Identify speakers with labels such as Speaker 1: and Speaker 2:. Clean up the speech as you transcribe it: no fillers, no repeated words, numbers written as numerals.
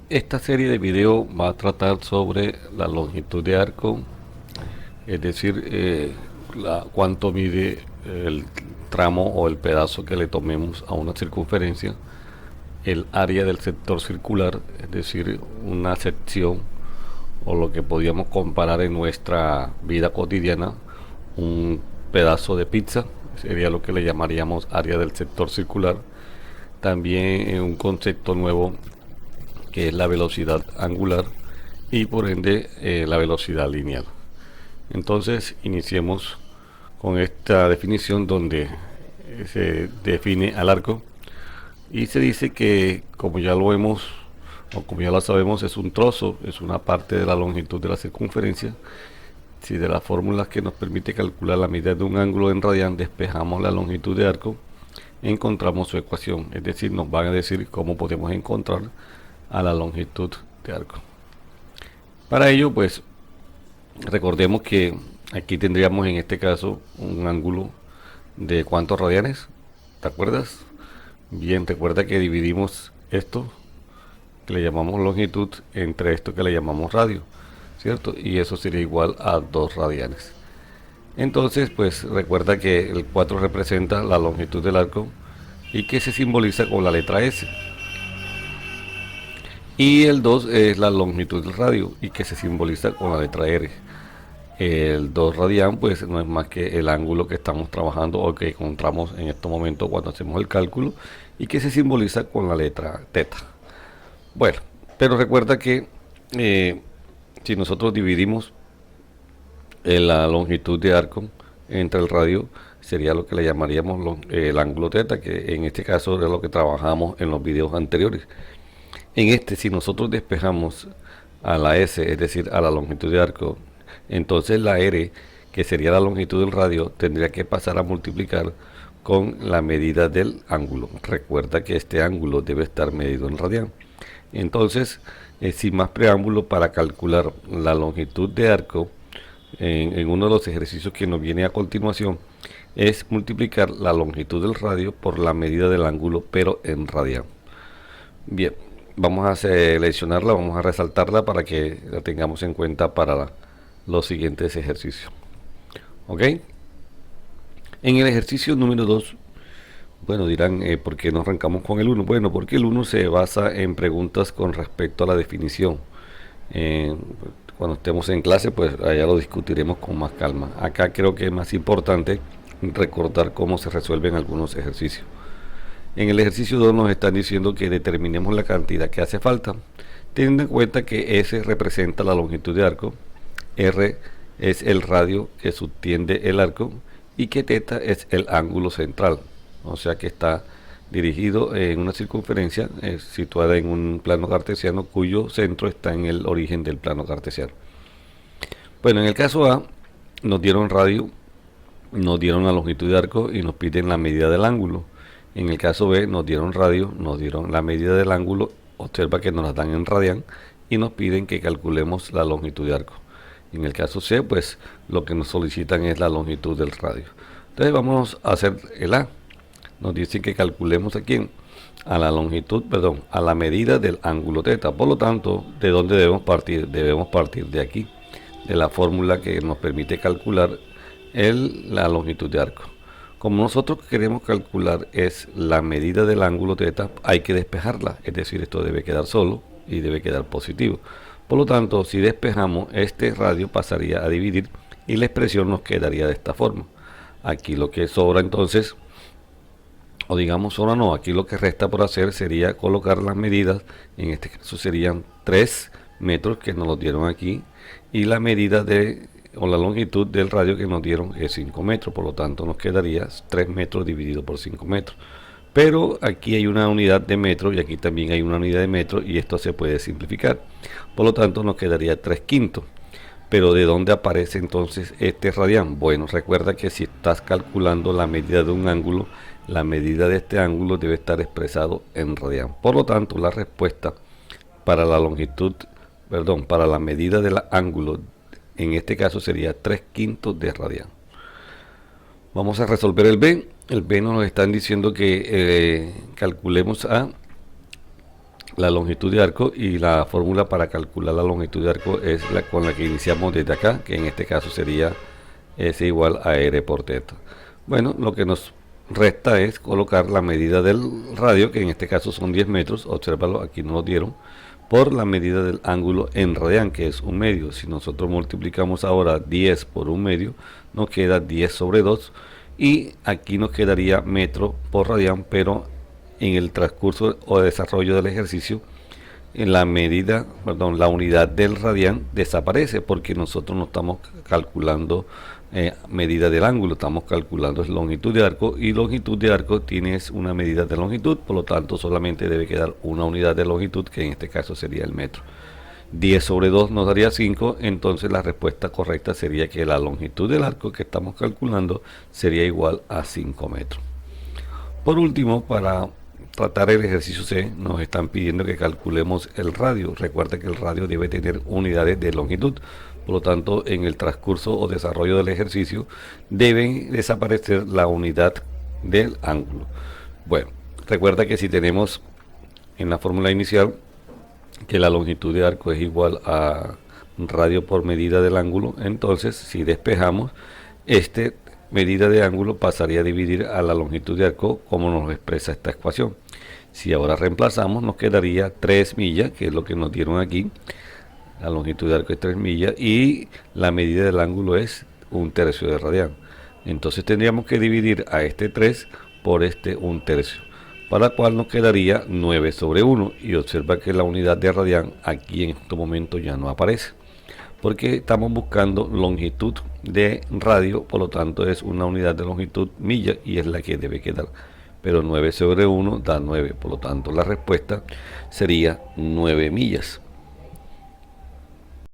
Speaker 1: Esta serie de video va a tratar sobre la longitud de arco, es decir, cuánto mide el tramo o el pedazo que le tomemos a una circunferencia, el área del sector circular, es decir, una sección o lo que podíamos comparar en nuestra vida cotidiana, un pedazo de pizza, sería lo que le llamaríamos área del sector circular. También un concepto nuevo que es la velocidad angular y por ende la velocidad lineal. Entonces iniciemos con esta definición donde se define al arco y se dice que, como ya lo hemos o como ya lo sabemos, es un trozo, es una parte de la longitud de la circunferencia. Si de las fórmulas que nos permite calcular la medida de un ángulo en radian despejamos la longitud de arco, encontramos su ecuación, es decir, nos van a decir cómo podemos encontrar a la longitud de arco. Para ello, pues, recordemos que aquí tendríamos en este caso un ángulo de ¿cuántos radianes? ¿Te acuerdas? Bien, recuerda que dividimos esto que le llamamos longitud entre esto que le llamamos radio, ¿cierto? Y eso sería igual a 2 radianes. Entonces, pues recuerda que el 4 representa la longitud del arco y que se simboliza con la letra S. Y el 2 es la longitud del radio y que se simboliza con la letra R. El 2 radian pues no es más que el ángulo que estamos trabajando o que encontramos en este momento cuando hacemos el cálculo y que se simboliza con la letra teta. Bueno, pero recuerda que si nosotros dividimos la longitud de arco entre el radio, sería lo que le llamaríamos el ángulo teta, que en este caso es lo que trabajamos en los videos anteriores. En este, si nosotros despejamos a la S, es decir, a la longitud de arco, entonces la R, que sería la longitud del radio, tendría que pasar a multiplicar con la medida del ángulo. Recuerda que este ángulo debe estar medido en radian. Entonces, sin más preámbulo, para calcular la longitud de arco, en uno de los ejercicios que nos viene a continuación, es multiplicar la longitud del radio por la medida del ángulo, pero en radian. Bien, vamos a seleccionarla, vamos a resaltarla para que la tengamos en cuenta para los siguientes ejercicios. ¿Ok? En el ejercicio número 2, bueno, dirán, ¿por qué no arrancamos con el 1? Bueno, porque el 1 se basa en preguntas con respecto a la definición. Cuando estemos en clase, pues allá lo discutiremos con más calma. Acá creo que es más importante recordar cómo se resuelven algunos ejercicios. En el ejercicio 2 nos están diciendo que determinemos la cantidad que hace falta, teniendo en cuenta que S representa la longitud de arco, R es el radio que subtiende el arco y que teta es el ángulo central, o sea que está dirigido en una circunferencia situada en un plano cartesiano cuyo centro está en el origen del plano cartesiano. Bueno, en el caso A nos dieron radio, nos dieron la longitud de arco y nos piden la medida del ángulo. En el caso B nos dieron radio, nos dieron la medida del ángulo, observa que nos la dan en radian y nos piden que calculemos la longitud de arco. En el caso C, pues lo que nos solicitan es la longitud del radio. Entonces vamos a hacer el A. Nos dicen que calculemos aquí a la longitud, perdón, a la medida del ángulo teta. Por lo tanto, ¿de dónde debemos partir? Debemos partir de aquí, de la fórmula que nos permite calcular la longitud de arco. Como nosotros queremos calcular es la medida del ángulo teta, hay que despejarla, es decir, esto debe quedar solo y debe quedar positivo. Por lo tanto, si despejamos, este radio pasaría a dividir y la expresión nos quedaría de esta forma. Aquí lo que sobra entonces, o digamos sobra no, aquí lo que resta por hacer sería colocar las medidas, en este caso serían 3 metros que nos los dieron aquí y la medida o la longitud del radio que nos dieron es 5 metros, por lo tanto nos quedaría 3 metros dividido por 5 metros. Pero aquí hay una unidad de metro y aquí también hay una unidad de metro y esto se puede simplificar. Por lo tanto nos quedaría 3 quintos. Pero ¿de dónde aparece entonces este radian? Bueno, recuerda que si estás calculando la medida de un ángulo, la medida de este ángulo debe estar expresado en radian. Por lo tanto, la respuesta para la longitud, perdón, para la medida del ángulo, en este caso sería 3 quintos de radian. Vamos a resolver el B. El B nos están diciendo que calculemos a la longitud de arco, y la fórmula para calcular la longitud de arco es la con la que iniciamos desde acá, que en este caso sería S igual a R por teta. Bueno, lo que nos resta es colocar la medida del radio, que en este caso son 10 metros, obsérvalo, aquí nos lo dieron, por la medida del ángulo en radián, que es un medio. Si nosotros multiplicamos ahora 10 por un medio, nos queda 10 sobre 2, y aquí nos quedaría metro por radián, pero en el transcurso o desarrollo del ejercicio, en la medida, perdón, la unidad del radián desaparece, porque nosotros no estamos calculando medida del ángulo, estamos calculando es longitud de arco, y longitud de arco tienes una medida de longitud, por lo tanto solamente debe quedar una unidad de longitud, que en este caso sería el metro. 10 sobre 2 nos daría 5, entonces la respuesta correcta sería que la longitud del arco que estamos calculando sería igual a 5 metros. Por último, para tratar el ejercicio C, nos están pidiendo que calculemos el radio. Recuerda que el radio debe tener unidades de longitud, por lo tanto en el transcurso o desarrollo del ejercicio debe desaparecer la unidad del ángulo. Bueno, recuerda que si tenemos en la fórmula inicial que la longitud de arco es igual a radio por medida del ángulo, entonces si despejamos, medida de ángulo pasaría a dividir a la longitud de arco como nos expresa esta ecuación. Si ahora reemplazamos, nos quedaría 3 millas, que es lo que nos dieron aquí. La longitud de arco es 3 millas y la medida del ángulo es 1/3 de radián. Entonces tendríamos que dividir a este 3 por este 1/3, para la cual nos quedaría 9 sobre 1. Y observa que la unidad de radián aquí en este momento ya no aparece, porque estamos buscando longitud de radio, por lo tanto es una unidad de longitud milla, y es la que debe quedar. Pero 9 sobre 1 da 9, por lo tanto la respuesta sería 9 millas.